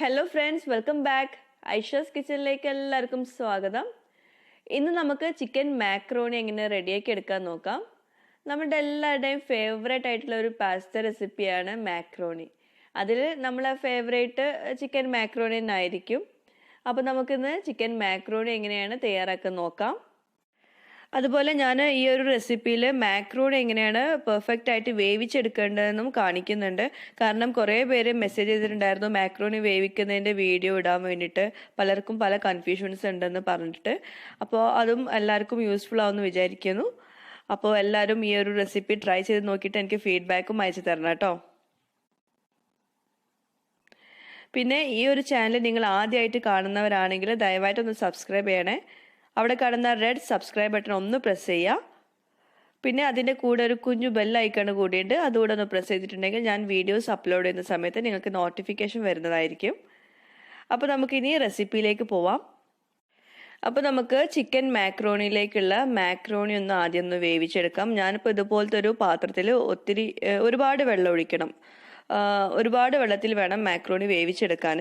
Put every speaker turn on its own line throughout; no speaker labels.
Hello friends, welcome back. Ayeshas kitchenലേക്ക് എല്ലാവർക്കും സ്വാഗതം. ഇന്ന് നമുക്ക് ചിക്കൻ മാക്രോണി എങ്ങനെ റെഡിയാക്കി എടുക്കാൻ നോക്കാം. നമ്മുടെ എല്ലാവരുടെയും ഫേവറേറ്റ് ആയിട്ടുള്ള ഒരു പാസ്ത റെസിപ്പിയാണ് മാക്രോണി. അതിൽ നമ്മളെ ഫേവറേറ്റ് ചിക്കൻ മാക്രോണി ആയിരിക്കും. അപ്പോൾ നമുക്കിന്ന് ചിക്കൻ മാക്രോണി എങ്ങനെയാണ് തയ്യാറാക്കാൻ നോക്കാം. അതുപോലെ ഞാൻ ഈ ഒരു റെസിപ്പിയിൽ മാക്രോണി എങ്ങനെയാണ് പെർഫെക്റ്റ് ആയിട്ട് വേവിച്ചെടുക്കേണ്ടതെന്നും കാണിക്കുന്നുണ്ട്. കാരണം കുറേ പേര് മെസ്സേജ് ചെയ്തിട്ടുണ്ടായിരുന്നു മാക്രോണി വേവിക്കുന്നതിൻ്റെ വീഡിയോ ഇടാൻ വേണ്ടിയിട്ട്. പലർക്കും പല കൺഫ്യൂഷൻസ് ഉണ്ടെന്ന് പറഞ്ഞിട്ട്. അപ്പോൾ അതും എല്ലാവർക്കും യൂസ്ഫുൾ ആവുമെന്ന് വിചാരിക്കുന്നു. അപ്പോൾ എല്ലാവരും ഈ ഒരു റെസിപ്പി ട്രൈ ചെയ്ത് നോക്കിയിട്ട് എനിക്ക് ഫീഡ്ബാക്കും അയച്ചു തരണം കേട്ടോ. പിന്നെ ഈ ഒരു ചാനൽ നിങ്ങൾ ആദ്യമായിട്ട് കാണുന്നവരാണെങ്കിൽ ദയവായിട്ടൊന്ന് സബ്സ്ക്രൈബ് ചെയ്യണേ. അവിടെ കാണുന്ന റെഡ് സബ്സ്ക്രൈബ് ബട്ടൺ ഒന്ന് പ്രസ് ചെയ്യുക. പിന്നെ അതിൻ്റെ കൂടെ ഒരു കുഞ്ഞു ബെൽ ഐക്കൺ കൂടിയുണ്ട്, അതുകൂടെ ഒന്ന് പ്രസ് ചെയ്തിട്ടുണ്ടെങ്കിൽ ഞാൻ വീഡിയോസ് അപ്ലോഡ് ചെയ്യുന്ന സമയത്ത് നിങ്ങൾക്ക് നോട്ടിഫിക്കേഷൻ വരുന്നതായിരിക്കും. അപ്പോൾ നമുക്കിനി റെസിപ്പിയിലേക്ക് പോവാം. അപ്പോൾ നമുക്ക് ചിക്കൻ മാക്രോണിയിലേക്കുള്ള മാക്രോണി ഒന്ന് ആദ്യം ഒന്ന് വേവിച്ചെടുക്കാം. ഞാനിപ്പോൾ ഇതുപോലത്തെ ഒരു പാത്രത്തിൽ ഒരുപാട് വെള്ളം ഒഴിക്കണം. ഒരുപാട് വെള്ളത്തിൽ വേണം മാക്രോണി വേവിച്ചെടുക്കാൻ.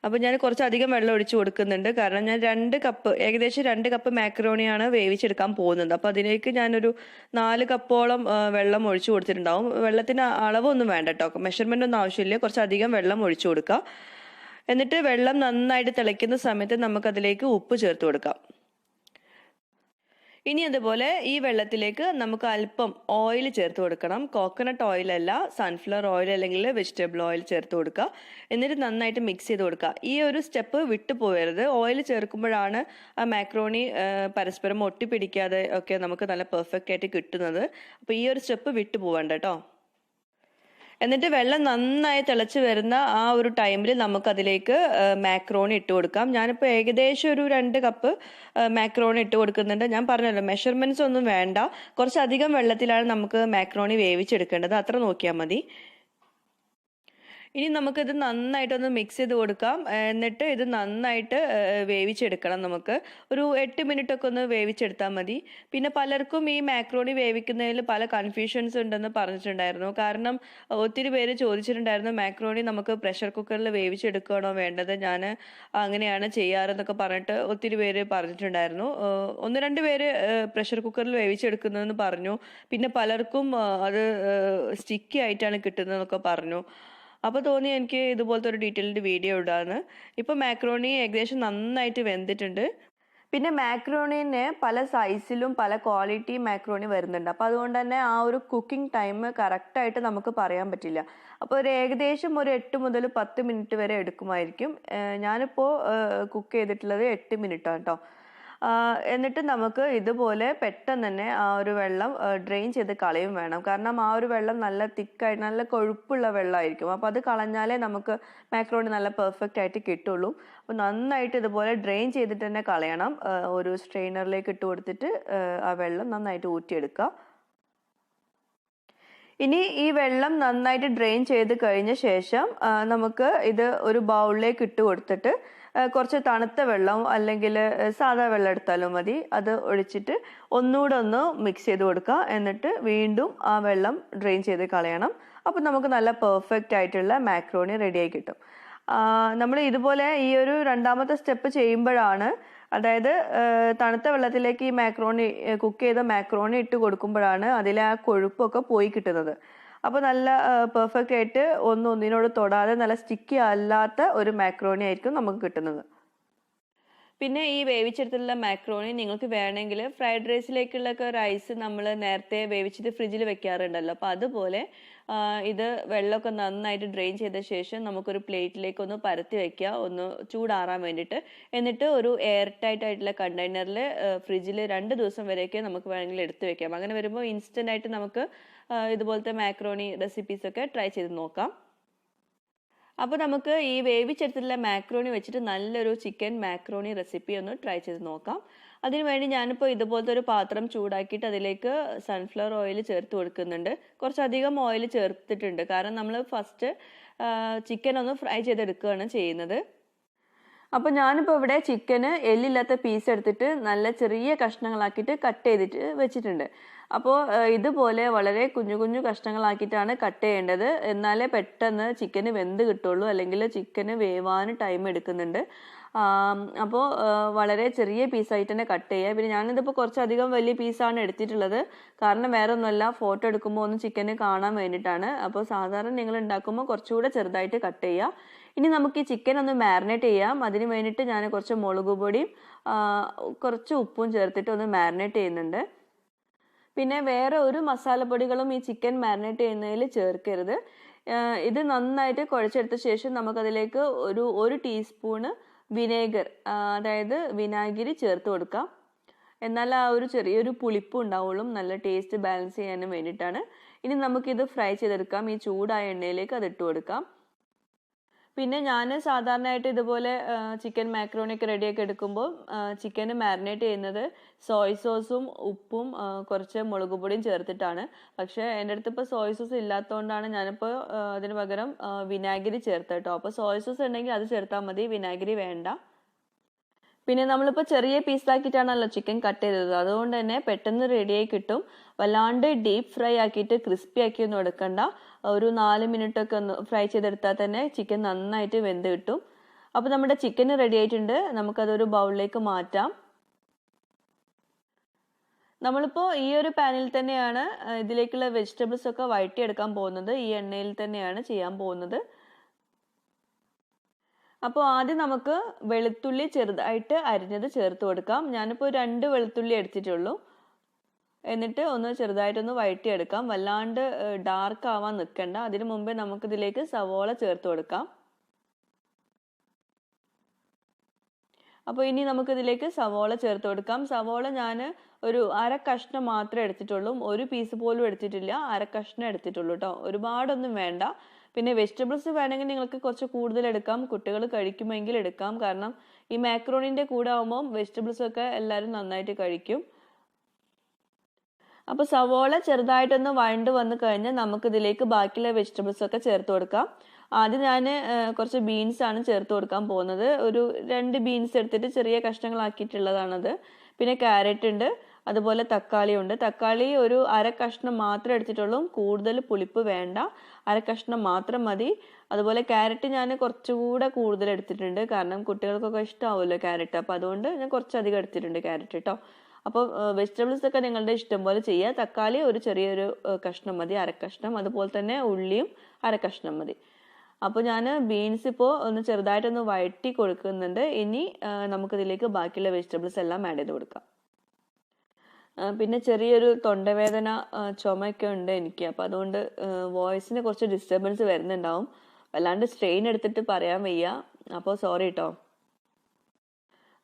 അപ്പോൾ ഞാൻ കുറച്ചധികം വെള്ളം ഒഴിച്ചു കൊടുക്കുന്നുണ്ട്. കാരണം ഞാൻ ഏകദേശം 2 കപ്പ് മാക്രോണിയാണ് വേവിച്ചെടുക്കാൻ പോകുന്നത്. അപ്പോൾ അതിലേക്ക് ഞാനൊരു 4 കപ്പോളം വെള്ളം ഒഴിച്ചു കൊടുത്തിട്ടുണ്ടാവും. വെള്ളത്തിന് അളവൊന്നും വേണ്ട കേട്ടോ, മെഷർമെൻ്റ് ഒന്നും ആവശ്യമില്ല. കുറച്ചധികം വെള്ളം ഒഴിച്ചു കൊടുക്കുക. എന്നിട്ട് വെള്ളം നന്നായിട്ട് തിളയ്ക്കുന്ന സമയത്ത് നമുക്കതിലേക്ക് ഉപ്പ് ചേർത്ത് കൊടുക്കാം. ഇനി അതുപോലെ ഈ വെള്ളത്തിലേക്ക് നമുക്ക് അല്പം ഓയിൽ ചേർത്ത് കൊടുക്കണം. കോക്കനട്ട് ഓയിലല്ല, സൺഫ്ലവർ ഓയിൽ അല്ലെങ്കിൽ വെജിറ്റബിൾ ഓയിൽ ചേർത്ത് കൊടുക്കുക. എന്നിട്ട് നന്നായിട്ട് മിക്സ് ചെയ്ത് കൊടുക്കുക. ഈ ഒരു സ്റ്റെപ്പ് വിട്ടു പോകരുത്. ഓയിൽ ചേർക്കുമ്പോഴാണ് ആ മാക്രോണി പരസ്പരം ഒട്ടിപ്പിടിക്കാതെ ഒക്കെ നമുക്ക് നല്ല പെർഫെക്റ്റ് ആയിട്ട് കിട്ടുന്നത്. അപ്പോൾ ഈ ഒരു സ്റ്റെപ്പ് വിട്ടു പോകണ്ട കേട്ടോ. എന്നിട്ട് വെള്ളം നന്നായി തിളച്ച് വരുന്ന ആ ഒരു ടൈമിൽ നമുക്കതിലേക്ക് മാക്രോണി ഇട്ട് കൊടുക്കാം. ഞാനിപ്പോൾ ഏകദേശം ഒരു 2 കപ്പ് മാക്രോണി ഇട്ട് കൊടുക്കുന്നുണ്ട്. ഞാൻ പറഞ്ഞല്ലോ, മെഷർമെൻറ്റ്സ് ഒന്നും വേണ്ട. കുറച്ചധികം വെള്ളത്തിലാണ് നമുക്ക് മാക്രോണി വേവിച്ചെടുക്കേണ്ടത്, അത്ര നോക്കിയാൽ മതി. ഇനി നമുക്കിത് നന്നായിട്ടൊന്ന് മിക്സ് ചെയ്ത് കൊടുക്കാം. എന്നിട്ട് ഇത് നന്നായിട്ട് വേവിച്ചെടുക്കണം. നമുക്ക് ഒരു 8 മിനിറ്റ് ഒക്കെ ഒന്ന് വേവിച്ചെടുത്താൽ മതി. പിന്നെ പലർക്കും ഈ മാക്രോണി വേവിക്കുന്നതിൽ പല കൺഫ്യൂഷൻസ് ഉണ്ടെന്ന് പറഞ്ഞിട്ടുണ്ടായിരുന്നു. കാരണം ഒത്തിരി പേര് ചോദിച്ചിട്ടുണ്ടായിരുന്നു മാക്രോണി നമുക്ക് പ്രഷർ കുക്കറിൽ വേവിച്ചെടുക്കുകയാണോ വേണ്ടത്, ഞാൻ അങ്ങനെയാണ് ചെയ്യാറെന്നൊക്കെ പറഞ്ഞിട്ട് ഒത്തിരി പേര് പറഞ്ഞിട്ടുണ്ടായിരുന്നു. 1-2 പേര് പ്രഷർ കുക്കറിൽ വേവിച്ചെടുക്കുന്നതെന്ന് പറഞ്ഞു. പിന്നെ പലർക്കും അത് സ്റ്റിക്കി ആയിട്ടാണ് കിട്ടുന്നതെന്നൊക്കെ പറഞ്ഞു. അപ്പോൾ തോന്നി എനിക്ക് ഇതുപോലത്തെ ഒരു ഡീറ്റെയിൽഡ് വീഡിയോ ഇടാന്ന്. ഇപ്പോൾ മാക്രോണി ഏകദേശം നന്നായിട്ട് വെന്തിട്ടുണ്ട്. പിന്നെ മാക്രോണിന് പല സൈസിലും പല ക്വാളിറ്റി മാക്രോണി വരുന്നുണ്ട്. അപ്പോൾ അതുകൊണ്ട് തന്നെ ആ ഒരു കുക്കിംഗ് ടൈം കറക്റ്റായിട്ട് നമുക്ക് പറയാൻ പറ്റില്ല. അപ്പോൾ ഏകദേശം ഒരു 8 മുതൽ 10 മിനിറ്റ് വരെ എടുക്കുമായിരിക്കും. ഞാനിപ്പോൾ കുക്ക് ചെയ്തിട്ടുള്ളത് 8 മിനിറ്റാണ് കേട്ടോ. എന്നിട്ട് നമുക്ക് ഇതുപോലെ പെട്ടെന്ന് തന്നെ ആ ഒരു വെള്ളം ഡ്രെയിൻ ചെയ്ത് കളയും വേണം. കാരണം ആ ഒരു വെള്ളം നല്ല തിക്കായിട്ട് നല്ല കൊഴുപ്പുള്ള വെള്ളമായിരിക്കും. അപ്പോൾ അത് കളഞ്ഞാലേ നമുക്ക് മാക്രോണി നല്ല പെർഫെക്റ്റ് ആയിട്ട് കിട്ടുള്ളൂ. അപ്പോൾ നന്നായിട്ട് ഇതുപോലെ ഡ്രെയിൻ ചെയ്തിട്ട് തന്നെ കളയണം. ഒരു സ്ട്രെയിനറിലേക്ക് ഇട്ട് കൊടുത്തിട്ട് ആ വെള്ളം നന്നായിട്ട് ഊറ്റിയെടുക്കുക. ഇനി ഈ വെള്ളം നന്നായിട്ട് ഡ്രെയിൻ ചെയ്ത് കഴിഞ്ഞ ശേഷം നമുക്ക് ഇത് ഒരു ബൗളിലേക്ക് ഇട്ട് കൊടുത്തിട്ട് കുറച്ച് തണുത്ത വെള്ളം അല്ലെങ്കിൽ സാധാ വെള്ളം എടുത്താലും മതി, അത് ഒഴിച്ചിട്ട് ഒന്നുകൂടെ ഒന്ന് മിക്സ് ചെയ്ത് കൊടുക്കുക. എന്നിട്ട് വീണ്ടും ആ വെള്ളം ഡ്രെയിൻ ചെയ്ത് കളയണം. അപ്പോൾ നമുക്ക് നല്ല പെർഫെക്റ്റ് ആയിട്ടുള്ള മാക്രോണി റെഡിയായി കിട്ടും. നമ്മൾ ഇതുപോലെ ഈ ഒരു 2ാമത്തെ സ്റ്റെപ്പ് ചെയ്യുമ്പോഴാണ്, അതായത് തണുത്ത വെള്ളത്തിലേക്ക് ഈ മാക്രോണി കുക്ക് ചെയ്ത മാക്രോണി ഇട്ട് കൊടുക്കുമ്പോഴാണ് അതിലെ ആ കൊഴുപ്പൊക്കെ പോയി കിട്ടുന്നത്. അപ്പോൾ നല്ല പെർഫെക്റ്റ് ആയിട്ട് ഒന്നിനോട് തൊടാതെ നല്ല സ്റ്റിക്കി അല്ലാത്ത ഒരു മാക്രോണി ആയിരിക്കും നമുക്ക് കിട്ടുന്നത്. പിന്നെ ഈ വേവിച്ചെടുത്തുള്ള മാക്രോണി നിങ്ങൾക്ക് വേണമെങ്കിൽ ഫ്രൈഡ് റൈസിലേക്കുള്ളൊക്കെ റൈസ് നമ്മൾ നേരത്തെ വേവിച്ചിട്ട് ഫ്രിഡ്ജിൽ വെക്കാറുണ്ടല്ലോ, അപ്പോൾ അതുപോലെ ഇത് വെള്ളമൊക്കെ നന്നായിട്ട് ഡ്രെയിൻ ചെയ്ത ശേഷം നമുക്കൊരു പ്ലേറ്റിലേക്ക് ഒന്ന് പരത്തി വെക്കുക, ഒന്ന് ചൂടാറാൻ വേണ്ടിയിട്ട്. എന്നിട്ട് ഒരു എയർ ടൈറ്റ് ആയിട്ടുള്ള കണ്ടെയ്നറിൽ ഫ്രിഡ്ജിൽ 2 ദിവസം വരെയൊക്കെ നമുക്ക് വേണമെങ്കിൽ എടുത്ത് വെക്കാം. അങ്ങനെ വരുമ്പോൾ ഇൻസ്റ്റൻ്റ് ആയിട്ട് നമുക്ക് ഇതുപോലത്തെ മാക്രോണി റെസിപ്പീസൊക്കെ ട്രൈ ചെയ്ത് നോക്കാം. അപ്പോൾ നമുക്ക് ഈ വേവിച്ചെടുത്തിട്ടുള്ള മാക്രോണി വെച്ചിട്ട് നല്ലൊരു ചിക്കൻ മാക്രോണി റെസിപ്പി ഒന്ന് ട്രൈ ചെയ്ത് നോക്കാം. അതിനുവേണ്ടി ഞാനിപ്പോൾ ഇതുപോലത്തെ ഒരു പാത്രം ചൂടാക്കിയിട്ട് അതിലേക്ക് സൺഫ്ലവർ ഓയിൽ ചേർത്ത് കൊടുക്കുന്നുണ്ട്. കുറച്ചധികം ഓയിൽ ചേർത്തിട്ടുണ്ട്, കാരണം നമ്മൾ ഫസ്റ്റ് ചിക്കൻ ഒന്ന് ഫ്രൈ ചെയ്തെടുക്കുകയാണ് ചെയ്യുന്നത്. അപ്പോൾ ഞാനിപ്പോൾ ഇവിടെ ചിക്കന് എല്ലില്ലാത്ത പീസ് എടുത്തിട്ട് നല്ല ചെറിയ കഷ്ണങ്ങളാക്കിയിട്ട് കട്ട് ചെയ്തിട്ട് വെച്ചിട്ടുണ്ട്. അപ്പോൾ ഇതുപോലെ വളരെ കുഞ്ഞു കുഞ്ഞു കഷ്ണങ്ങളാക്കിയിട്ടാണ് കട്ട് ചെയ്യേണ്ടത്. എന്നാലേ പെട്ടെന്ന് ചിക്കന് വെന്ത് കിട്ടുള്ളൂ, അല്ലെങ്കിൽ ചിക്കന് വേവാൻ ടൈം എടുക്കുന്നുണ്ട്. അപ്പോൾ വളരെ ചെറിയ പീസായിട്ട് തന്നെ കട്ട് ചെയ്യുക. പിന്നെ ഞാനിതിപ്പോൾ കുറച്ചധികം വലിയ പീസാണ് എടുത്തിട്ടുള്ളത്. കാരണം വേറെ ഒന്നുമല്ല, ഫോട്ടോ എടുക്കുമ്പോൾ ഒന്ന് ചിക്കന് കാണാൻ വേണ്ടിയിട്ടാണ്. അപ്പോൾ സാധാരണ നിങ്ങൾ ഉണ്ടാക്കുമ്പോൾ കുറച്ചുകൂടെ ചെറുതായിട്ട് കട്ട് ചെയ്യുക. ഇനി നമുക്ക് ഈ ചിക്കൻ ഒന്ന് മാരിനേറ്റ് ചെയ്യാം. അതിന് വേണ്ടിയിട്ട് ഞാൻ കുറച്ച് മുളക് പൊടിയും കുറച്ച് ഉപ്പും ചേർത്തിട്ട് ഒന്ന് മാരിനേറ്റ് ചെയ്യുന്നുണ്ട്. പിന്നെ വേറെ ഒരു മസാലപ്പൊടികളും ഈ ചിക്കൻ മാരിനേറ്റ് ചെയ്യുന്നതിൽ ചേർക്കരുത്. ഇത് നന്നായിട്ട് കുഴച്ചെടുത്ത ശേഷം നമുക്കതിലേക്ക് ഒരു ടീസ്പൂണ് വിനേഗർ, അതായത് വിനാഗിരി ചേർത്ത് കൊടുക്കാം. എന്നാൽ ആ ഒരു ചെറിയൊരു പുളിപ്പ് ഉണ്ടാവുള്ളൂ, നല്ല ടേസ്റ്റ് ബാലൻസ് ചെയ്യാനും വേണ്ടിയിട്ടാണ്. ഇനി നമുക്കിത് ഫ്രൈ ചെയ്തെടുക്കാം. ഈ ചൂടായ എണ്ണയിലേക്ക് അത് ഇട്ട് കൊടുക്കാം. പിന്നെ ഞാൻ സാധാരണയായിട്ട് ഇതുപോലെ ചിക്കൻ മാക്രോണി ഒക്കെ റെഡിയാക്കി എടുക്കുമ്പോൾ ചിക്കൻ മാരിനേറ്റ് ചെയ്യുന്നത് സോയ് സോസും ഉപ്പും കുറച്ച് മുളക് പൊടിയും ചേർത്തിട്ടാണ്. പക്ഷേ എൻ്റെ അടുത്ത് ഇപ്പോൾ സോയ് സോസ് ഇല്ലാത്തതുകൊണ്ടാണ് ഞാനിപ്പോൾ അതിന് പകരം വിനാഗിരി ചേർത്ത് കേട്ടോ. അപ്പോൾ സോയ് സോസ് ഉണ്ടെങ്കിൽ അത് ചേർത്താൽ മതി, വിനാഗിരി വേണ്ട. പിന്നെ നമ്മളിപ്പോൾ ചെറിയ പീസാക്കിയിട്ടാണല്ലോ ചിക്കൻ കട്ട് ചെയ്തത്, അതുകൊണ്ട് തന്നെ പെട്ടെന്ന് റെഡിയായി കിട്ടും. വല്ലാണ്ട് ഡീപ്പ് ഫ്രൈ ആക്കിയിട്ട് ക്രിസ്പി ആക്കിയൊന്നും എടുക്കണ്ട. ഒരു 4 മിനിറ്റൊക്കെ ഒന്ന് ഫ്രൈ ചെയ്തെടുത്താൽ തന്നെ ചിക്കൻ നന്നായിട്ട് വെന്ത് കിട്ടും. അപ്പോൾ നമ്മുടെ ചിക്കൻ റെഡി ആയിട്ടുണ്ട്. നമുക്കതൊരു ബൗളിലേക്ക് മാറ്റാം. നമ്മളിപ്പോൾ ഈ ഒരു പാനിൽ തന്നെയാണ് ഇതിലേക്കുള്ള വെജിറ്റബിൾസ് ഒക്കെ വഴറ്റിയെടുക്കാൻ പോകുന്നത്. ഈ എണ്ണയിൽ തന്നെയാണ് ചെയ്യാൻ പോകുന്നത്. അപ്പോൾ ആദ്യം നമുക്ക് വെളുത്തുള്ളി ചെറുതായിട്ട് അരിഞ്ഞത് ചേർത്ത് കൊടുക്കാം. ഞാനിപ്പോൾ 2 വെളുത്തുള്ളി എടുത്തിട്ടുള്ളൂ. എന്നിട്ട് ഒന്ന് ചെറുതായിട്ടൊന്ന് വഴറ്റിയെടുക്കാം. വല്ലാണ്ട് ഡാർക്ക് ആവാൻ നിൽക്കണ്ട. അതിനു മുമ്പേ നമുക്കിതിലേക്ക് സവോള ചേർത്ത് കൊടുക്കാം. അപ്പോൾ ഇനി നമുക്കിതിലേക്ക് സവോള ചേർത്ത് കൊടുക്കാം. സവോള ഞാൻ ഒരു 1/2 കഷ്ണം മാത്രമേ എടുത്തിട്ടുള്ളൂ, ഒരു പീസ് പോലും എടുത്തിട്ടില്ല, 1/2 കഷ്ണം എടുത്തിട്ടുള്ളൂ കേട്ടോ. ഒരുപാടൊന്നും വേണ്ട. പിന്നെ വെജിറ്റബിൾസ് വേണമെങ്കിൽ നിങ്ങൾക്ക് കുറച്ച് കൂടുതൽ എടുക്കാം, കുട്ടികൾ കഴിക്കുമെങ്കിൽ എടുക്കാം. കാരണം ഈ മാക്രോണിൻ്റെ കൂടെ ആകുമ്പോൾ വെജിറ്റബിൾസ് ഒക്കെ എല്ലാവരും നന്നായിട്ട് കഴിക്കും. അപ്പോൾ സവോള ചെറുതായിട്ടൊന്ന് വഴണ്ട് വന്ന് കഴിഞ്ഞാൽ നമുക്കിതിലേക്ക് ബാക്കിയുള്ള വെജിറ്റബിൾസ് ഒക്കെ ചേർത്ത് കൊടുക്കാം. ആദ്യം ഞാൻ കുറച്ച് ബീൻസ് ആണ് ചേർത്ത് കൊടുക്കാൻ പോകുന്നത്. ഒരു 2 ബീൻസ് എടുത്തിട്ട് ചെറിയ കഷ്ണങ്ങളാക്കിയിട്ടുള്ളതാണത്. പിന്നെ ക്യാരറ്റ് ഉണ്ട്, അതുപോലെ തക്കാളി ഉണ്ട്. തക്കാളി ഒരു 1/2 കഷ്ണം മാത്രമേ എടുത്തിട്ടുള്ളൂ, കൂടുതൽ പുളിപ്പ് വേണ്ട, 1/2 കഷ്ണം മാത്രം മതി. അതുപോലെ ക്യാരറ്റ് ഞാൻ കുറച്ചുകൂടെ കൂടുതൽ എടുത്തിട്ടുണ്ട്, കാരണം കുട്ടികൾക്കൊക്കെ ഇഷ്ടമാവുമല്ലോ ക്യാരറ്റ്. അപ്പോൾ അതുകൊണ്ട് ഞാൻ കുറച്ചധികം എടുത്തിട്ടുണ്ട് ക്യാരറ്റ് കേട്ടോ. അപ്പോൾ വെജിറ്റബിൾസ് ഒക്കെ നിങ്ങളുടെ ഇഷ്ടം പോലെ ചെയ്യുക. തക്കാളി ഒരു ചെറിയൊരു കഷ്ണം മതി, 1/2 കഷ്ണം. അതുപോലെ തന്നെ ഉള്ളിയും 1/2 കഷ്ണം മതി. അപ്പോൾ ഞാൻ ബീൻസ് ഇപ്പോൾ ഒന്ന് ചെറുതായിട്ടൊന്ന് വഴറ്റി കൊടുക്കുന്നുണ്ട്. ഇനി നമുക്കിതിലേക്ക് ബാക്കിയുള്ള വെജിറ്റബിൾസ് എല്ലാം ആഡ് ചെയ്ത് കൊടുക്കാം. പിന്നെ ചെറിയൊരു തൊണ്ടവേദന, ചുമയൊക്കെ ഉണ്ട് എനിക്ക്. അപ്പോൾ അതുകൊണ്ട് വോയിസിന് കുറച്ച് ഡിസ്റ്റർബൻസ് വരുന്നുണ്ടാവും. വല്ലാണ്ട് സ്ട്രെയിൻ എടുത്തിട്ട് പറയാൻ വയ്യ, അപ്പോൾ സോറി കേട്ടോ.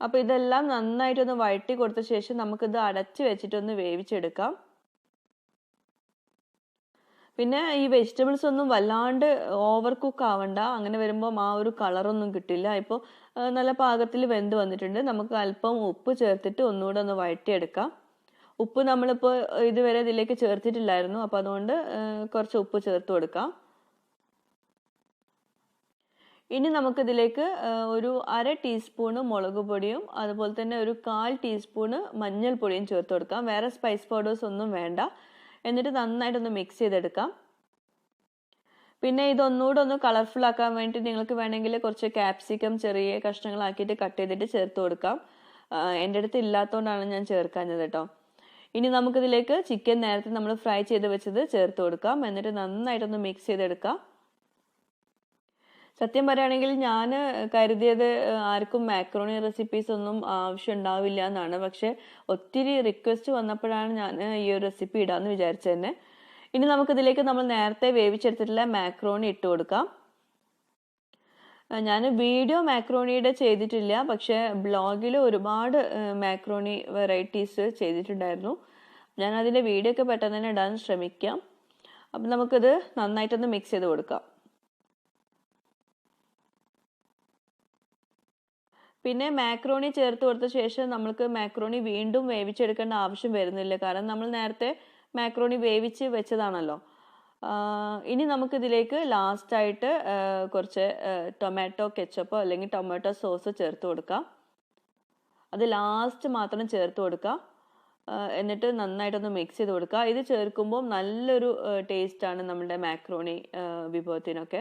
അപ്പോൾ ഇതെല്ലാം നന്നായിട്ടൊന്ന് വഴറ്റി കൊടുത്ത ശേഷം നമുക്കിത് അടച്ച് വെച്ചിട്ടൊന്ന് വേവിച്ചെടുക്കാം. പിന്നെ ഈ വെജിറ്റബിൾസ് ഒന്നും വല്ലാണ്ട് ഓവർ കുക്ക് ആവണ്ട. അങ്ങനെ വരുമ്പോൾ ആ ഒരു കളറൊന്നും കിട്ടില്ല. ഇപ്പോൾ നല്ല പാകത്തിൽ വെന്ത് വന്നിട്ടുണ്ട്. നമുക്ക് അല്പം ഉപ്പ് ചേർത്തിട്ട് ഒന്നുകൂടെ ഒന്ന് വഴറ്റിയെടുക്കാം. ഉപ്പ് നമ്മളിപ്പോൾ ഇതുവരെ ഇതിലേക്ക് ചേർത്തിട്ടില്ലായിരുന്നു, അപ്പോൾ അതുകൊണ്ട് കുറച്ച് ഉപ്പ് ചേർത്ത് കൊടുക്കാം. ഇനി നമുക്കിതിലേക്ക് ഒരു 1/2 ടീസ്പൂണ് മുളക് പൊടിയും അതുപോലെ തന്നെ ഒരു 1/4 ടീസ്പൂണ് മഞ്ഞൾപ്പൊടിയും ചേർത്ത് കൊടുക്കാം. വേറെ സ്പൈസ് പൗഡേഴ്സ് ഒന്നും വേണ്ട. എന്നിട്ട് നന്നായിട്ടൊന്ന് മിക്സ് ചെയ്തെടുക്കാം. പിന്നെ ഇതൊന്നുകൂടെ ഒന്ന് കളർഫുൾ ആക്കാൻ വേണ്ടി നിങ്ങൾക്ക് വേണമെങ്കിൽ കുറച്ച് ക്യാപ്സിക്കം ചെറിയ കഷ്ണങ്ങളാക്കിയിട്ട് കട്ട് ചെയ്തിട്ട് ചേർത്ത് കൊടുക്കാം. എൻ്റെ അടുത്ത് ഇല്ലാത്തതുകൊണ്ടാണ് ഞാൻ ചേർക്കാഞ്ഞത് കേട്ടോ. ഇനി നമുക്കിതിലേക്ക് ചിക്കൻ നേരത്തെ നമ്മൾ ഫ്രൈ ചെയ്ത് വെച്ചത് ചേർത്ത് കൊടുക്കാം. എന്നിട്ട് നന്നായിട്ടൊന്ന് മിക്സ് ചെയ്തെടുക്കാം. സത്യം പറയുകയാണെങ്കിൽ ഞാൻ കരുതിയത് ആർക്കും മാക്രോണി റെസിപ്പീസ് ഒന്നും ആവശ്യം ഉണ്ടാവില്ല എന്നാണ്. പക്ഷെ ഒത്തിരി റിക്വസ്റ്റ് വന്നപ്പോഴാണ് ഞാൻ ഈ ഒരു റെസിപ്പി ഇടാമെന്ന് വിചാരിച്ചത് തന്നെ. ഇനി നമുക്കിതിലേക്ക് നമ്മൾ നേരത്തെ വേവിച്ചെടുത്തിട്ടുള്ള മാക്രോണി ഇട്ട് കൊടുക്കാം. ഞാൻ വീഡിയോ മാക്രോണിയുടെ ചെയ്തിട്ടില്ല, പക്ഷെ ബ്ലോഗിൽ ഒരുപാട് മാക്രോണി വെറൈറ്റീസ് ചെയ്തിട്ടുണ്ടായിരുന്നു. ഞാൻ അതിൻ്റെ വീഡിയോ ഒക്കെ പെട്ടെന്ന് തന്നെ ഇടാൻ ശ്രമിക്കാം. അപ്പം നമുക്കിത് നന്നായിട്ടൊന്ന് മിക്സ് ചെയ്ത് കൊടുക്കാം. പിന്നെ മാക്രോണി ചേർത്ത് കൊടുത്ത ശേഷം നമ്മൾക്ക് മാക്രോണി വീണ്ടും വേവിച്ചെടുക്കേണ്ട ആവശ്യം വരുന്നില്ല, കാരണം നമ്മൾ നേരത്തെ മാക്രോണി വേവിച്ച് വെച്ചതാണല്ലോ. ഇനി നമുക്കിതിലേക്ക് ലാസ്റ്റായിട്ട് കുറച്ച് ടൊമാറ്റോ കെച്ചപ്പോ അല്ലെങ്കിൽ ടൊമാറ്റോ സോസ് ചേർത്ത് കൊടുക്കാം. അത് ലാസ്റ്റ് മാത്രം ചേർത്ത് കൊടുക്കാം. എന്നിട്ട് നന്നായിട്ടൊന്ന് മിക്സ് ചെയ്ത് കൊടുക്കുക. ഇത് ചേർക്കുമ്പോൾ നല്ലൊരു ടേസ്റ്റാണ് നമ്മുടെ മാക്രോണി വിഭവത്തിനൊക്കെ.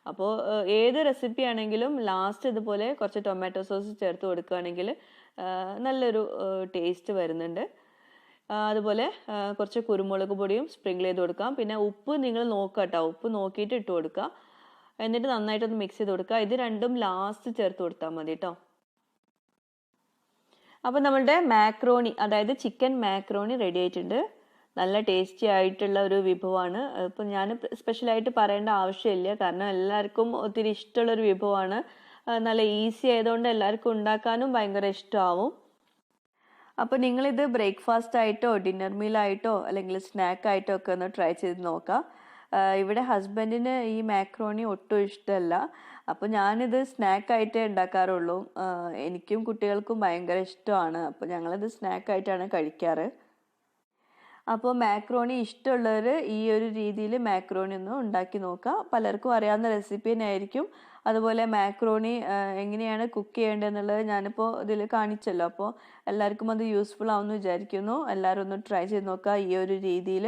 അപ്പോൾ ഏത് റെസിപ്പി ആണെങ്കിലും ലാസ്റ്റ് ഇതുപോലെ കുറച്ച് ടൊമാറ്റോ സോസ് ചേർത്ത് കൊടുക്കുകയാണെങ്കിൽ നല്ലൊരു ടേസ്റ്റ് വരുന്നുണ്ട്. അതുപോലെ കുറച്ച് കുരുമുളക് പൊടിയും സ്പ്രിങ്കിൾ ചെയ്ത് കൊടുക്കാം. പിന്നെ ഉപ്പ് നിങ്ങൾ നോക്കുക കേട്ടോ, ഉപ്പ് നോക്കിയിട്ട് ഇട്ട് കൊടുക്കുക. എന്നിട്ട് നന്നായിട്ടൊന്ന് മിക്സ് ചെയ്ത് കൊടുക്കുക. ഇത് രണ്ടും ലാസ്റ്റ് ചേർത്ത് കൊടുത്താൽ മതി കേട്ടോ. അപ്പം നമ്മളുടെ മാക്രോണി, അതായത് ചിക്കൻ മാക്രോണി റെഡി ആയിട്ടുണ്ട്. നല്ല ടേസ്റ്റി ആയിട്ടുള്ള ഒരു വിഭവമാണ്. ഇപ്പം ഞാൻ സ്പെഷ്യലായിട്ട് പറയേണ്ട ആവശ്യമില്ല, കാരണം എല്ലാവർക്കും ഒത്തിരി ഇഷ്ടമുള്ളൊരു വിഭവമാണ്. നല്ല ഈസി ആയതുകൊണ്ട് എല്ലാവർക്കും ഉണ്ടാക്കാനും ഭയങ്കര ഇഷ്ടമാവും. അപ്പോൾ നിങ്ങളിത് ബ്രേക്ക്ഫാസ്റ്റ് ആയിട്ടോ ഡിന്നർ മീലായിട്ടോ അല്ലെങ്കിൽ സ്നാക്ക് ആയിട്ടോ ഒക്കെ ഒന്ന് ട്രൈ ചെയ്ത് നോക്കാം. ഇവിടെ ഹസ്ബൻഡിന് ഈ മാക്രോണി ഒട്ടും ഇഷ്ടമല്ല, അപ്പോൾ ഞാനിത് സ്നാക്കായിട്ടേ ഉണ്ടാക്കാറുള്ളൂ. എനിക്കും കുട്ടികൾക്കും ഭയങ്കര ഇഷ്ടമാണ്, അപ്പോൾ ഞങ്ങളിത് സ്നാക്കായിട്ടാണ് കഴിക്കാറ്. അപ്പോൾ മാക്രോണി ഇഷ്ടമുള്ളവർ ഈ ഒരു രീതിയിൽ മാക്രോണി ഒന്ന് ഉണ്ടാക്കി നോക്കുക. പലർക്കും അറിയാവുന്ന റെസിപ്പി തന്നെ ആയിരിക്കും. അതുപോലെ മാക്രോണി എങ്ങനെയാണ് കുക്ക് ചെയ്യേണ്ടതെന്നുള്ളത് ഞാനിപ്പോൾ ഇതിൽ കാണിച്ചല്ലോ, അപ്പോൾ എല്ലാവർക്കും അത് യൂസ്ഫുൾ ആവുമെന്ന് വിചാരിക്കുന്നു. എല്ലാവരും ഒന്ന് ട്രൈ ചെയ്ത് നോക്കുക ഈ ഒരു രീതിയിൽ.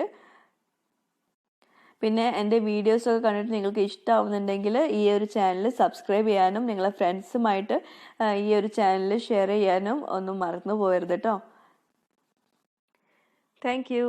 പിന്നെ എൻ്റെ വീഡിയോസൊക്കെ കണ്ടിട്ട് നിങ്ങൾക്ക് ഇഷ്ടമാവുന്നുണ്ടെങ്കിൽ ഈ ഒരു ചാനൽ സബ്സ്ക്രൈബ് ചെയ്യാനും നിങ്ങളെ ഫ്രണ്ട്സുമായിട്ട് ഈ ഒരു ചാനൽ ഷെയർ ചെയ്യാനും ഒന്നും മറന്നു പോകരുത് കേട്ടോ. Thank you.